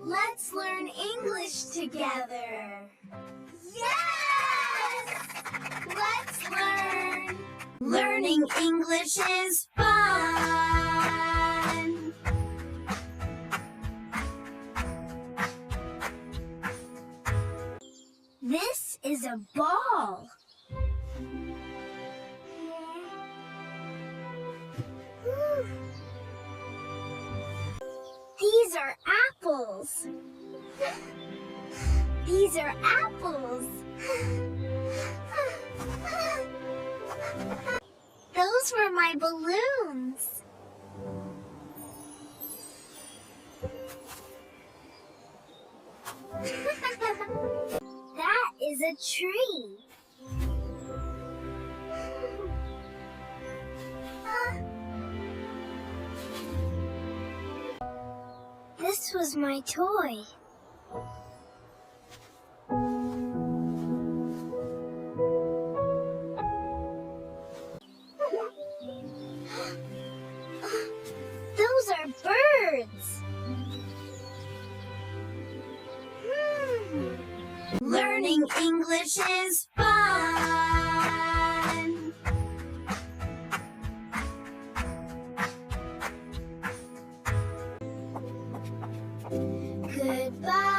Let's learn English together. Yes! Let's learn. Learning English is fun. This is a ball. These are apples. These are apples. Those were my balloons. That is a tree. This was my toy. Those are birds. Learning English is fun. Goodbye.